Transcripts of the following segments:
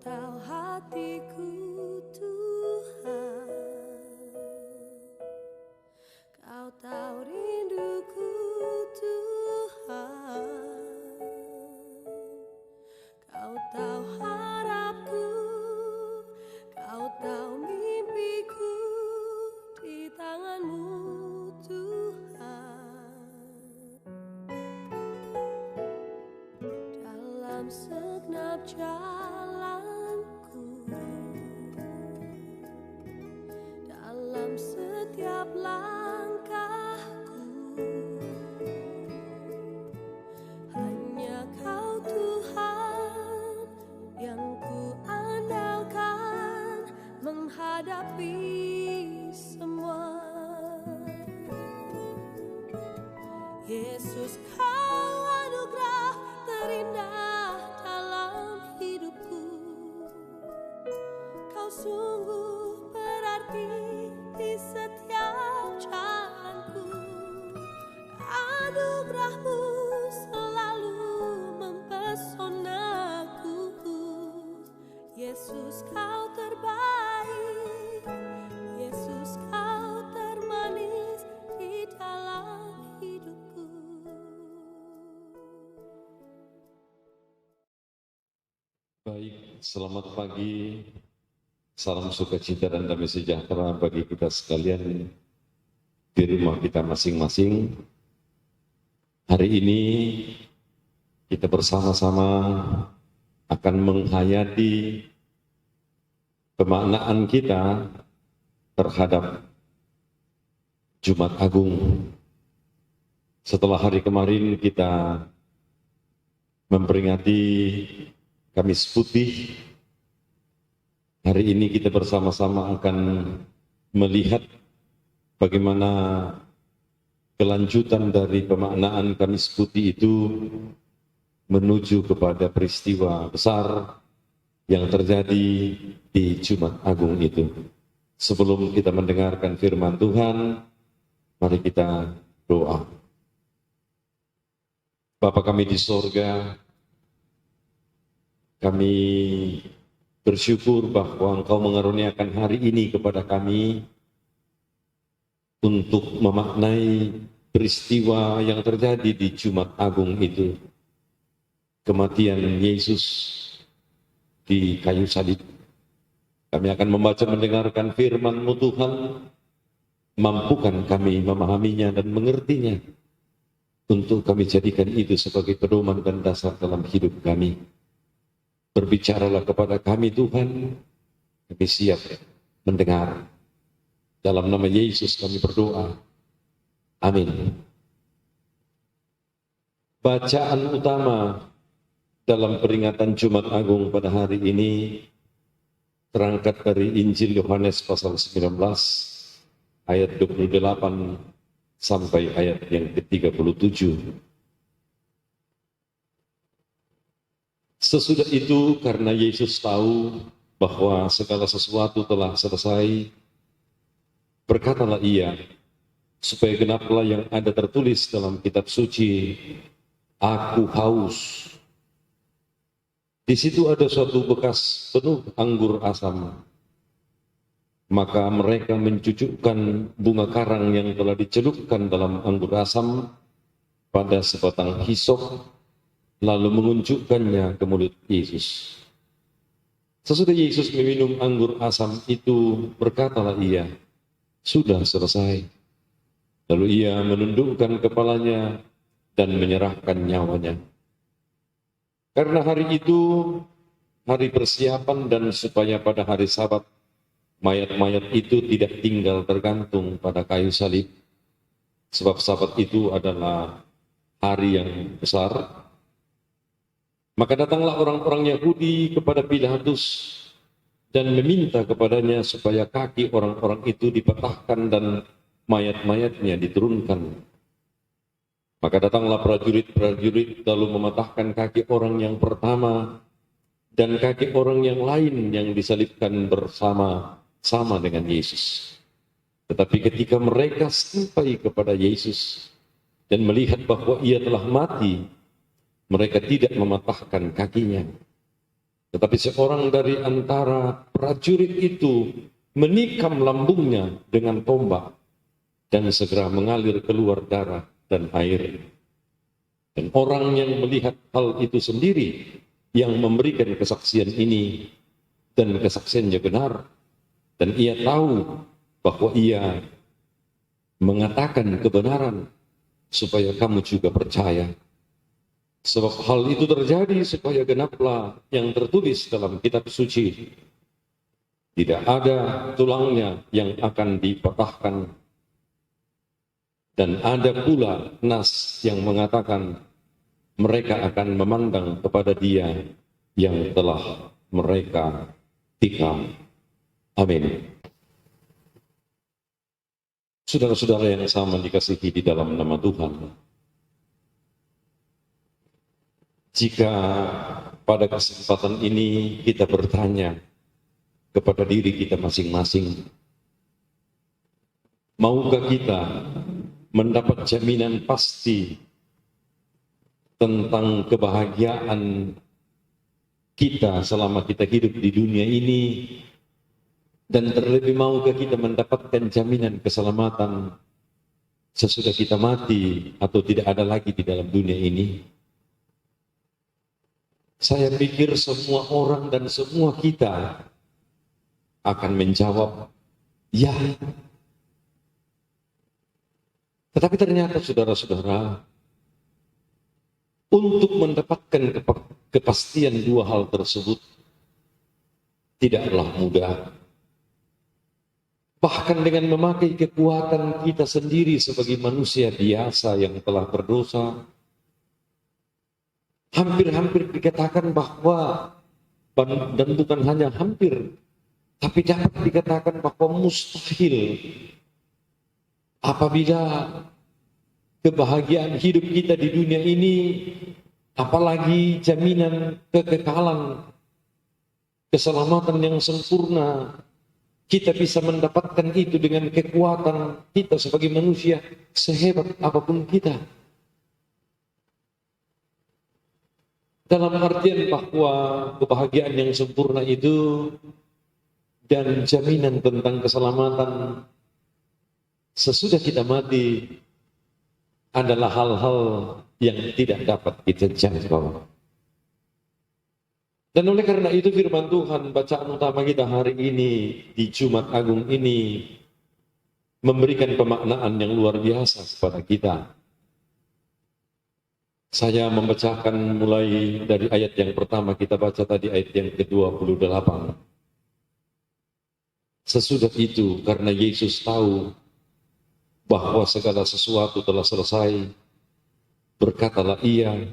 tahu hatiku Tuhan, Kau tahu rinduku Tuhan, Kau tahu harapku, Kau tahu mimpiku di tangan-Mu Tuhan. Dalam segenap jalanku, dalam setiap langkahku, hanya Kau Tuhan yang ku andalkan menghadapi semua. Yesus, Kau anugerah terindah dalam hidupku. Kau sungguh berarti di setiap jalanku. Anugerah-Mu selalu mempesonaku. Yesus, Kau terbaik. Yesus, Kau termanis di dalam hidupku. Baik, selamat pagi. Salam sukacita dan damai sejahtera bagi kita sekalian di rumah kita masing-masing. Hari ini kita bersama-sama akan menghayati pemaknaan kita terhadap Jumat Agung. Setelah hari kemarin kita memperingati Kamis Putih, hari ini kita bersama-sama akan melihat bagaimana kelanjutan dari pemaknaan Kamis Putih itu menuju kepada peristiwa besar yang terjadi di Jumat Agung itu. Sebelum kita mendengarkan firman Tuhan, mari kita doa. Bapa kami di sorga, kami bersyukur bahwa Engkau mengaruniakan hari ini kepada kami untuk memaknai peristiwa yang terjadi di Jumat Agung itu. Kematian Yesus di kayu salib. Kami akan membaca mendengarkan firman-Mu Tuhan, mampukan kami memahaminya dan mengertinya, untuk kami jadikan itu sebagai pedoman dan dasar dalam hidup kami. Berbicaralah kepada kami Tuhan, kami siap mendengar. Dalam nama Yesus kami berdoa. Amin. Bacaan utama dalam peringatan Jumat Agung pada hari ini terangkat dari Injil Yohanes pasal 19 ayat 28 sampai ayat yang ke-37. Sesudah itu, karena Yesus tahu bahwa segala sesuatu telah selesai, berkatalah ia, supaya genaplah yang ada tertulis dalam kitab suci, Aku haus. Di situ ada suatu bekas penuh anggur asam. Maka mereka mencucukkan bunga karang yang telah dicelupkan dalam anggur asam pada sebatang hisop, lalu mengunjukkannya ke mulut Yesus. Sesudah Yesus meminum anggur asam itu, berkatalah ia, sudah selesai. Lalu ia menundukkan kepalanya dan menyerahkan nyawanya. Karena hari itu hari persiapan dan supaya pada hari Sabat mayat-mayat itu tidak tinggal tergantung pada kayu salib, sebab Sabat itu adalah hari yang besar. Maka datanglah orang-orang Yahudi kepada Pilatus dan meminta kepadanya supaya kaki orang-orang itu dipatahkan dan mayat-mayatnya diturunkan. Maka datanglah prajurit-prajurit lalu mematahkan kaki orang yang pertama dan kaki orang yang lain yang disalibkan bersama-sama dengan Yesus. Tetapi ketika mereka sampai kepada Yesus dan melihat bahwa ia telah mati, mereka tidak mematahkan kakinya. Tetapi seorang dari antara prajurit itu menikam lambungnya dengan tombak dan segera mengalir keluar darah dan air. Dan orang yang melihat hal itu sendiri yang memberikan kesaksian ini, dan kesaksiannya benar, dan ia tahu bahwa ia mengatakan kebenaran supaya kamu juga percaya. Sebab hal itu terjadi supaya genaplah yang tertulis dalam kitab suci. Tidak ada tulangnya yang akan dipatahkan, dan ada pula nas yang mengatakan mereka akan memandang kepada Dia yang telah mereka tikam. Amin. Saudara-saudara yang sama dikasihi di dalam nama Tuhan, jika pada kesempatan ini kita bertanya kepada diri kita masing-masing, maukah kita mendapat jaminan pasti tentang kebahagiaan kita selama kita hidup di dunia ini, dan terlebih maukah kita mendapatkan jaminan keselamatan sesudah kita mati atau tidak ada lagi di dalam dunia ini? Saya pikir semua orang dan semua kita akan menjawab ya. Tetapi ternyata saudara-saudara, untuk mendapatkan kepastian dua hal tersebut tidaklah mudah. Bahkan dengan memakai kekuatan kita sendiri sebagai manusia biasa yang telah berdosa, hampir-hampir dikatakan bahwa, dan bukan hanya hampir, tapi dapat dikatakan bahwa mustahil apabila kebahagiaan hidup kita di dunia ini, apalagi jaminan kekekalan, keselamatan yang sempurna, kita bisa mendapatkan itu dengan kekuatan kita sebagai manusia sehebat apapun kita. Dalam artian bahwa kebahagiaan yang sempurna itu dan jaminan tentang keselamatan sesudah kita mati adalah hal-hal yang tidak dapat kita jangkau. Dan oleh karena itu firman Tuhan bacaan utama kita hari ini di Jumat Agung ini memberikan pemaknaan yang luar biasa kepada kita. Saya membacakan mulai dari ayat yang pertama kita baca tadi, ayat yang ke-28. Sesudah itu, karena Yesus tahu bahwa segala sesuatu telah selesai, berkatalah ia,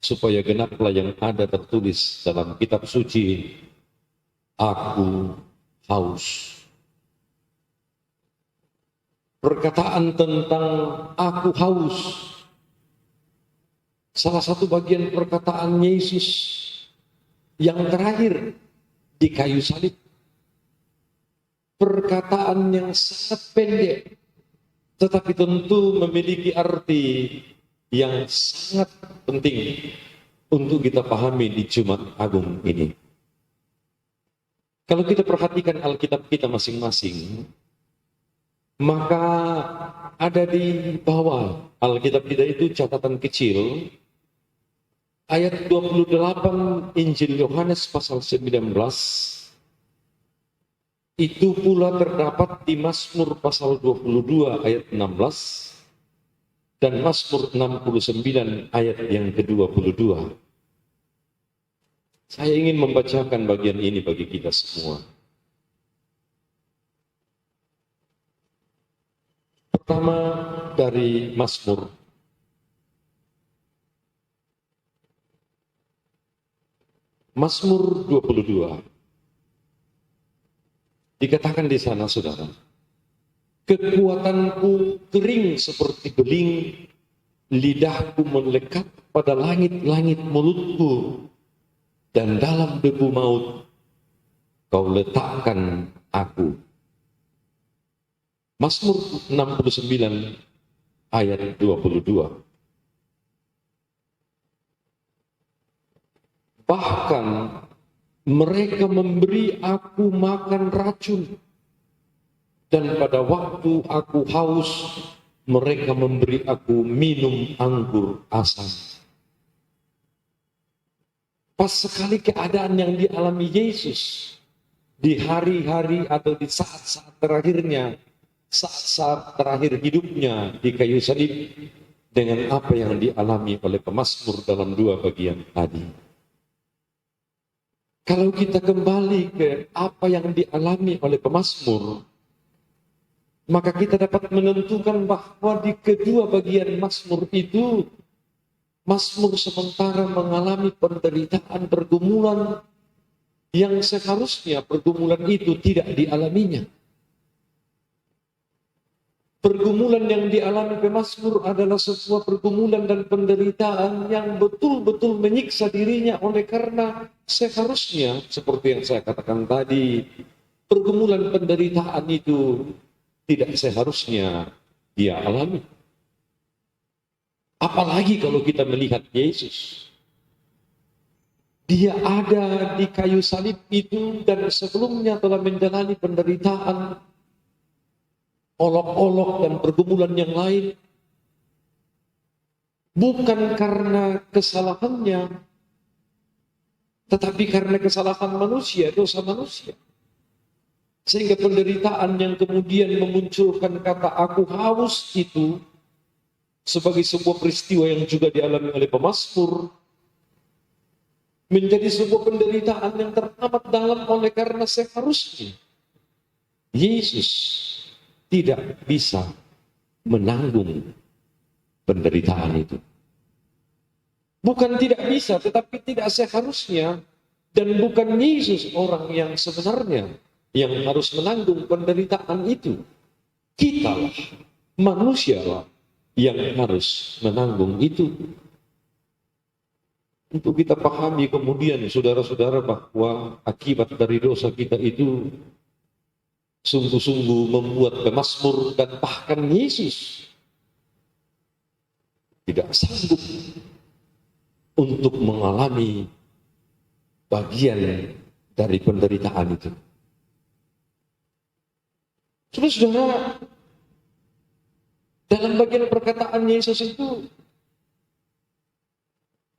supaya genaplah yang ada tertulis dalam kitab suci, aku haus. Perkataan tentang aku haus, salah satu bagian perkataan Yesus yang terakhir di kayu salib. Perkataan yang sangat pendek, tetapi tentu memiliki arti yang sangat penting untuk kita pahami di Jumat Agung ini. Kalau kita perhatikan Alkitab kita masing-masing, maka ada di bawah Alkitab kita itu catatan kecil, ayat 28 Injil Yohanes pasal 19, itu pula terdapat di Mazmur pasal 22 ayat 16, dan Mazmur 69 ayat yang ke-22. Saya ingin membacakan bagian ini bagi kita semua. Pertama dari Mazmur. Mazmur 22. Dikatakan di sana, saudara, kekuatanku kering seperti beling, lidahku melekat pada langit-langit mulutku, dan dalam debu maut kau letakkan aku. Mazmur 69 ayat 22. Bahkan Mereka memberi aku makan racun, dan pada waktu aku haus, mereka memberi aku minum anggur asam. Pas sekali keadaan yang dialami Yesus di hari-hari atau di saat-saat terakhirnya, saat-saat terakhir hidupnya di kayu salib, dengan apa yang dialami oleh pemazmur dalam 2 bagian tadi. Kalau kita kembali ke apa yang dialami oleh pemazmur, maka kita dapat menentukan bahwa di kedua bagian mazmur itu, mazmur sementara mengalami penderitaan, pergumulan yang seharusnya pergumulan itu tidak dialaminya. Pergumulan yang dialami pemazmur adalah sebuah pergumulan dan penderitaan yang betul-betul menyiksa dirinya, oleh karena seharusnya, seperti yang saya katakan tadi, pergumulan penderitaan itu tidak seharusnya dia alami. Apalagi kalau kita melihat Yesus. Dia ada di kayu salib itu dan sebelumnya telah menjalani penderitaan, olok-olok dan pergumulan yang lain. Bukan karena kesalahannya, tetapi karena kesalahan manusia, dosa manusia. Sehingga penderitaan yang kemudian memunculkan kata aku haus itu sebagai sebuah peristiwa yang juga dialami oleh pemazmur, menjadi sebuah penderitaan yang teramat dalam, oleh karena seharusnya Yesus tidak bisa menanggung penderitaan itu. Bukan tidak bisa, tetapi tidak seharusnya, dan bukan Yesus orang yang sebenarnya yang harus menanggung penderitaan itu. Kitalah, manusialah yang harus menanggung itu. Untuk kita pahami kemudian, saudara-saudara, bahwa akibat dari dosa kita itu sungguh-sungguh membuat pemazmur dan bahkan Yesus tidak sanggup untuk mengalami bagian dari penderitaan itu. Saudara-saudara, dalam bagian perkataan Yesus itu,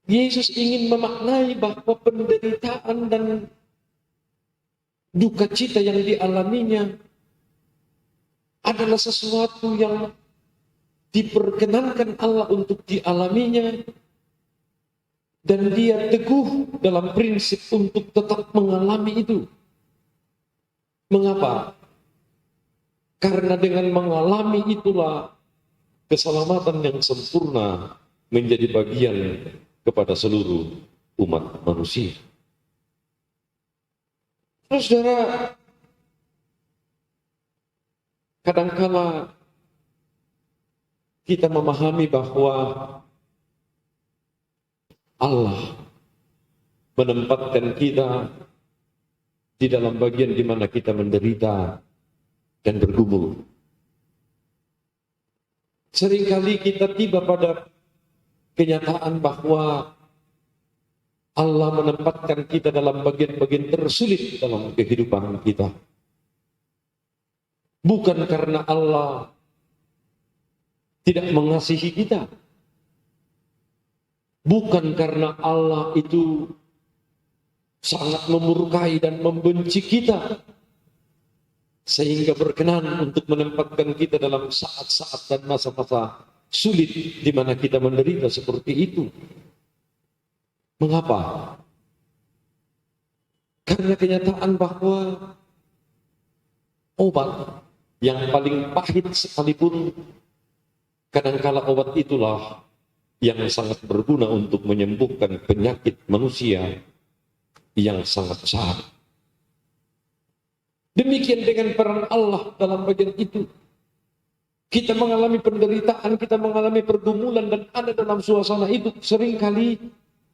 Yesus ingin memaknai bahwa penderitaan dan duka cita yang dialaminya adalah sesuatu yang diperkenankan Allah untuk dialaminya, dan dia teguh dalam prinsip untuk tetap mengalami itu. Mengapa? Karena dengan mengalami itulah keselamatan yang sempurna menjadi bagian kepada seluruh umat manusia. Saudara, kadangkala kita memahami bahwa Allah menempatkan kita di dalam bagian di mana kita menderita dan bergumul. Seringkali kita tiba pada kenyataan bahwa Allah menempatkan kita dalam bagian-bagian tersulit dalam kehidupan kita. Bukan karena Allah tidak mengasihi kita. Bukan karena Allah itu sangat memurkai dan membenci kita, sehingga berkenan untuk menempatkan kita dalam saat-saat dan masa-masa sulit di mana kita menderita seperti itu. Mengapa? Karena kenyataan bahwa obat yang paling pahit sekalipun, kadangkala obat itulah yang sangat berguna untuk menyembuhkan penyakit manusia yang sangat besar. Demikian dengan peran Allah dalam bagian itu. Kita mengalami penderitaan, kita mengalami pergumulan, dan ada dalam suasana itu seringkali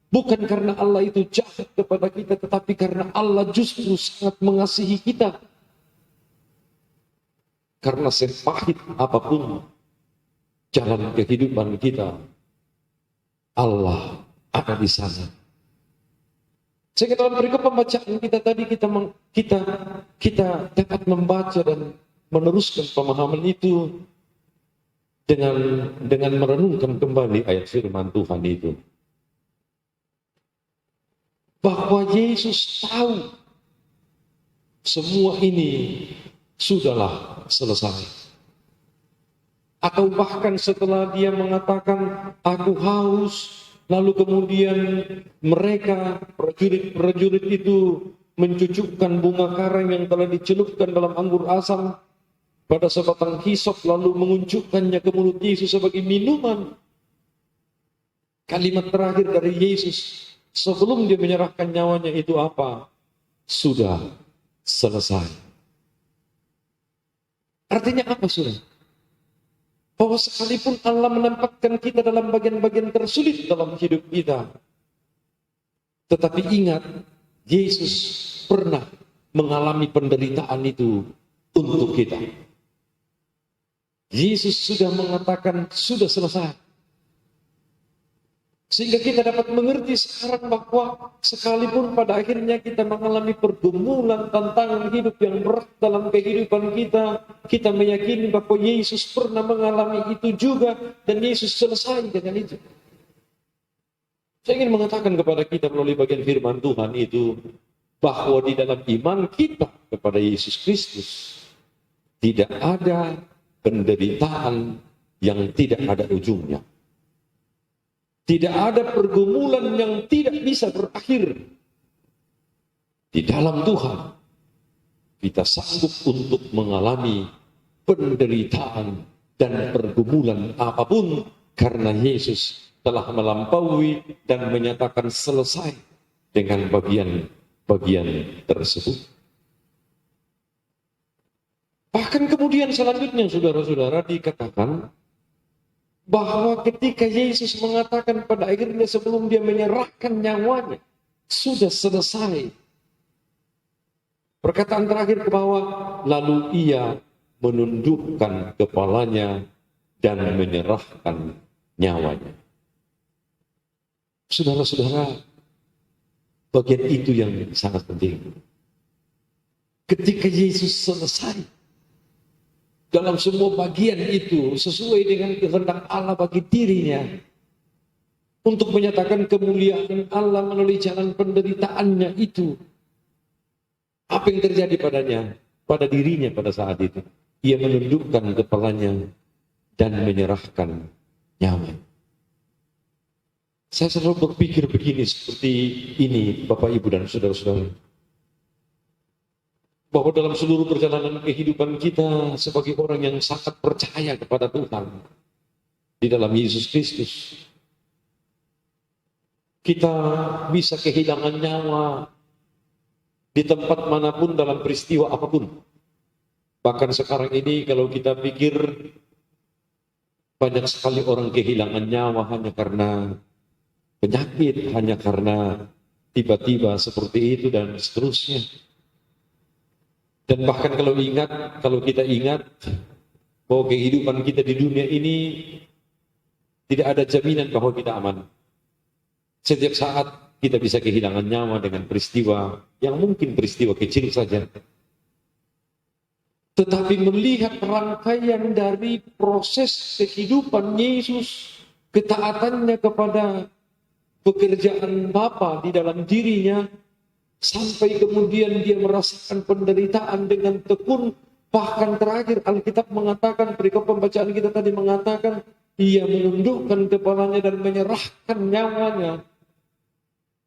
bukan karena Allah itu jahat kepada kita, tetapi karena Allah justru sangat mengasihi kita. Karena sepahit apapun jalan kehidupan kita, Allah ada di sana. Sehingga dalam perikop pembacaan kita tadi kita dapat membaca dan meneruskan pemahaman itu dengan merenungkan kembali ayat firman Tuhan itu. Bahwa Yesus tahu semua ini sudahlah selesai. Atau bahkan setelah dia mengatakan, aku haus, lalu kemudian mereka, prajurit-prajurit itu mencucukkan bunga karang yang telah dicelupkan dalam anggur asam pada sebatang hisop, lalu mengunjukkannya ke mulut Yesus sebagai minuman. Kalimat terakhir dari Yesus sebelum dia menyerahkan nyawanya itu apa? Sudah selesai. Artinya apa, saudara? Bahwa sekalipun Allah menempatkan kita dalam bagian-bagian tersulit dalam hidup kita, tetapi ingat, Yesus pernah mengalami penderitaan itu untuk kita. Yesus sudah mengatakan, sudah selesai. Sehingga kita dapat mengerti sekarang bahwa sekalipun pada akhirnya kita mengalami pergumulan, tantangan hidup yang berat dalam kehidupan kita, kita meyakini bahwa Yesus pernah mengalami itu juga dan Yesus selesai dengan itu. Saya ingin mengatakan kepada kita melalui bagian firman Tuhan itu, bahwa di dalam iman kita kepada Yesus Kristus tidak ada penderitaan yang tidak ada ujungnya. Tidak ada pergumulan yang tidak bisa berakhir. Di dalam Tuhan, kita sanggup untuk mengalami penderitaan dan pergumulan apapun, karena Yesus telah melampaui dan menyatakan selesai dengan bagian-bagian tersebut. Bahkan kemudian selanjutnya, saudara-saudara, dikatakan bahwa ketika Yesus mengatakan pada akhirnya sebelum dia menyerahkan nyawanya, sudah selesai. Perkataan terakhir ke bawah, lalu ia menundukkan kepalanya dan menyerahkan nyawanya. Saudara-saudara, bagian itu yang sangat penting. Ketika Yesus selesai dalam semua bagian itu sesuai dengan kehendak Allah bagi dirinya, untuk menyatakan kemuliaan Allah melalui jalan penderitaannya itu, apa yang terjadi padanya, pada dirinya pada saat itu? Ia menundukkan kepalanya dan menyerahkan nyawa. Saya selalu berpikir begini, seperti ini Bapak Ibu dan saudara-saudara, bahwa dalam seluruh perjalanan kehidupan kita sebagai orang yang sangat percaya kepada Tuhan di dalam Yesus Kristus, kita bisa kehilangan nyawa di tempat manapun dalam peristiwa apapun. Bahkan sekarang ini kalau kita pikir, banyak sekali orang kehilangan nyawa hanya karena penyakit, hanya karena tiba-tiba seperti itu dan seterusnya. Dan bahkan kalau kita ingat bahwa kehidupan kita di dunia ini tidak ada jaminan bahwa kita aman. Setiap saat kita bisa kehilangan nyawa dengan peristiwa yang mungkin peristiwa kecil saja. Tetapi melihat rangkaian dari proses kehidupan Yesus, ketaatannya kepada pekerjaan Bapa di dalam dirinya, sampai kemudian dia merasakan penderitaan dengan tekun. Bahkan terakhir Alkitab mengatakan, perikop pembacaan kita tadi mengatakan, ia menundukkan kepalanya dan menyerahkan nyawanya.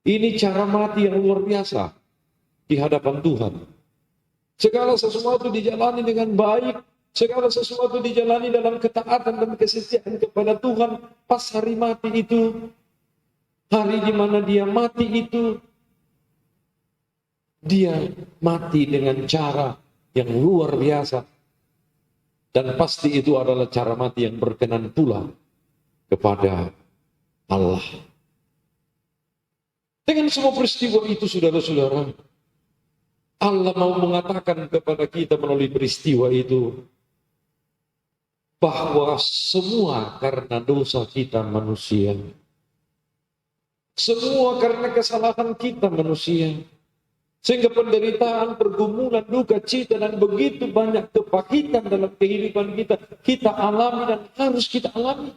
Ini cara mati yang luar biasa di hadapan Tuhan. Segala sesuatu dijalani dengan baik, segala sesuatu dijalani dalam ketaatan dan kesetiaan kepada Tuhan. Pas hari mati itu, hari di mana dia mati itu, dia mati dengan cara yang luar biasa. Dan pasti itu adalah cara mati yang berkenan pula kepada Allah. Dengan semua peristiwa itu, saudara-saudara, Allah mau mengatakan kepada kita melalui peristiwa itu, bahwa semua karena dosa kita manusia. Semua karena kesalahan kita manusia. Sehingga penderitaan, pergumulan, duka cita, dan begitu banyak kepahitan dalam kehidupan kita alami dan harus kita alami.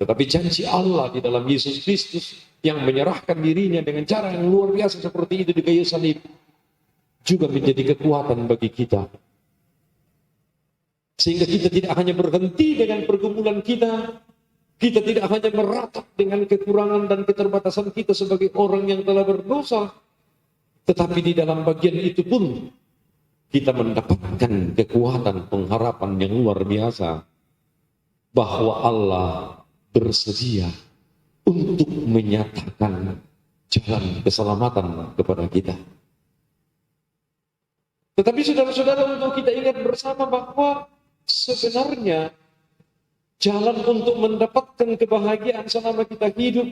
Tetapi janji Allah di dalam Yesus Kristus yang menyerahkan dirinya dengan cara yang luar biasa seperti itu di kayu salib juga menjadi kekuatan bagi kita. Sehingga kita tidak hanya berhenti dengan pergumulan kita tidak hanya meratap dengan kekurangan dan keterbatasan kita sebagai orang yang telah berdosa, tetapi di dalam bagian itu pun kita mendapatkan kekuatan pengharapan yang luar biasa bahwa Allah bersedia untuk menyatakan jalan keselamatan kepada kita. Tetapi saudara-saudara, untuk kita ingat bersama bahwa sebenarnya jalan untuk mendapatkan kebahagiaan selama kita hidup,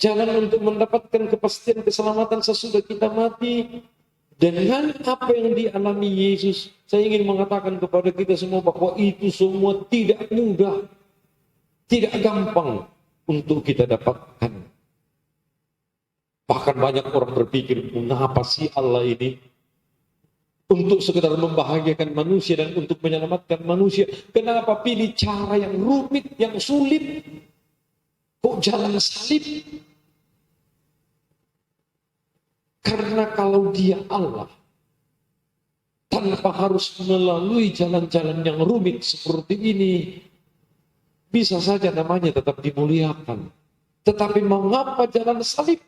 jalan untuk mendapatkan kepastian keselamatan sesudah kita mati, dengan apa yang dialami Yesus, saya ingin mengatakan kepada kita semua bahwa itu semua tidak mudah, tidak gampang untuk kita dapatkan. Bahkan banyak orang berpikir, mengapa sih Allah ini untuk sekedar membahagiakan manusia dan untuk menyelamatkan manusia, kenapa pilih cara yang rumit, yang sulit? Kok jalan salib? Karena kalau Dia Allah, tanpa harus melalui jalan-jalan yang rumit seperti ini, bisa saja namanya tetap dimuliakan. Tetapi mengapa jalan salib?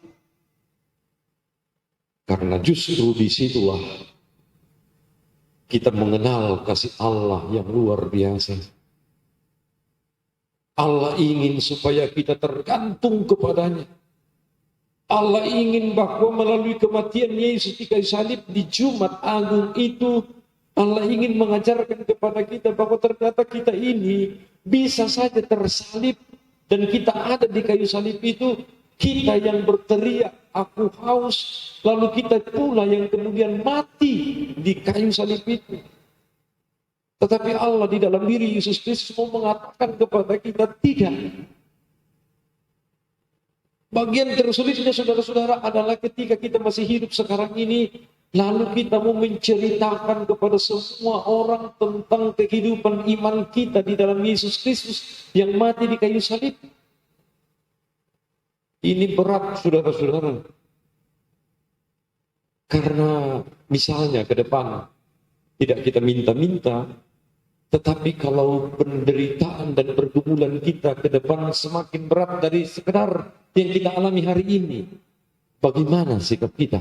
Karena justru disitulah kita mengenal kasih Allah yang luar biasa. Allah ingin supaya kita tergantung kepadanya. Allah ingin bahwa melalui kematian Yesus di kayu salib di Jumat Agung itu, Allah ingin mengajarkan kepada kita bahwa ternyata kita ini bisa saja tersalib, dan kita ada di kayu salib itu, kita yang berteriak, aku haus, lalu kita pula yang kemudian mati di kayu salib itu. Tetapi Allah di dalam diri Yesus Kristus mau mengatakan kepada kita, tidak. Bagian tersulitnya saudara-saudara adalah ketika kita masih hidup sekarang ini, lalu kita mau menceritakan kepada semua orang tentang kehidupan iman kita di dalam Yesus Kristus yang mati di kayu salib. Ini berat saudara-saudara. Karena misalnya ke depan tidak kita minta-minta, tetapi kalau penderitaan dan pergumulan kita ke depan semakin berat dari sekedar yang kita alami hari ini, bagaimana sikap kita?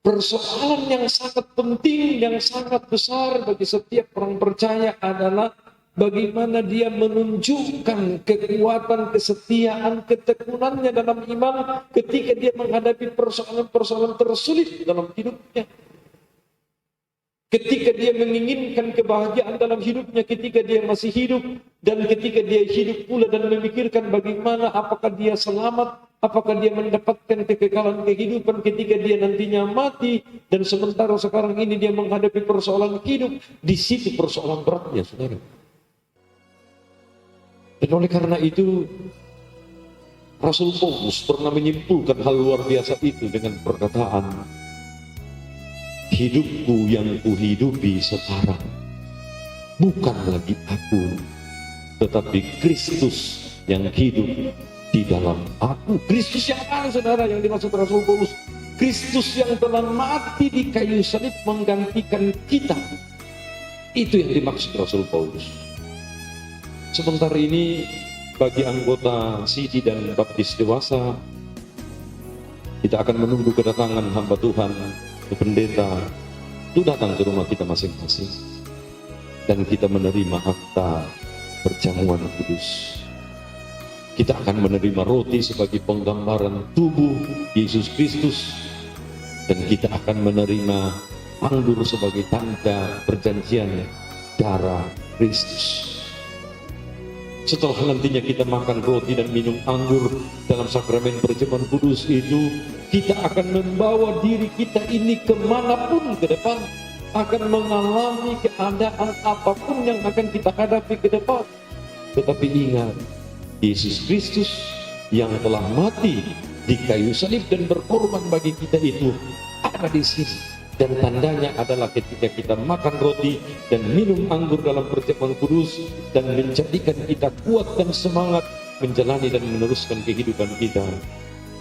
Persoalan yang sangat penting, yang sangat besar bagi setiap orang percaya adalah bagaimana dia menunjukkan kekuatan, kesetiaan, ketekunannya dalam iman ketika dia menghadapi persoalan-persoalan tersulit dalam hidupnya. Ketika dia menginginkan kebahagiaan dalam hidupnya ketika dia masih hidup, dan ketika dia hidup pula dan memikirkan bagaimana apakah dia selamat, apakah dia mendapatkan kekekalan kehidupan ketika dia nantinya mati, dan sementara sekarang ini dia menghadapi persoalan hidup, di situ persoalan beratnya, saudara. Dan oleh karena itu, Rasul Paulus pernah menyimpulkan hal luar biasa itu dengan perkataan, hidupku yang kuhidupi sekarang, bukan lagi aku, tetapi Kristus yang hidup di dalam aku. Kristus yang mana saudara yang dimaksud Rasul Paulus? Kristus yang telah mati di kayu salib menggantikan kita. Itu yang dimaksud Rasul Paulus. Sementara ini bagi anggota CD dan Baptis dewasa, kita akan menunggu kedatangan hamba Tuhan, pendeta, itu datang ke rumah kita masing-masing, dan kita menerima akta perjamuan kudus. Kita akan menerima roti sebagai penggambaran tubuh Yesus Kristus, dan kita akan menerima anggur sebagai tanda perjanjian darah Kristus. Setelah nantinya kita makan roti dan minum anggur dalam sakramen perjamuan kudus itu, kita akan membawa diri kita ini kemanapun ke depan, akan mengalami keadaan apapun yang akan kita hadapi ke depan. Tetapi ingat, Yesus Kristus yang telah mati di kayu salib dan berkorban bagi kita itu ada di sini. Dan tandanya adalah ketika kita makan roti dan minum anggur dalam perjamuan kudus, dan menjadikan kita kuat dan semangat menjalani dan meneruskan kehidupan kita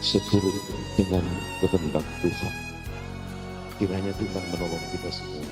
seturut dengan kehendak Tuhan. Kiranya Tuhan menolong kita semua.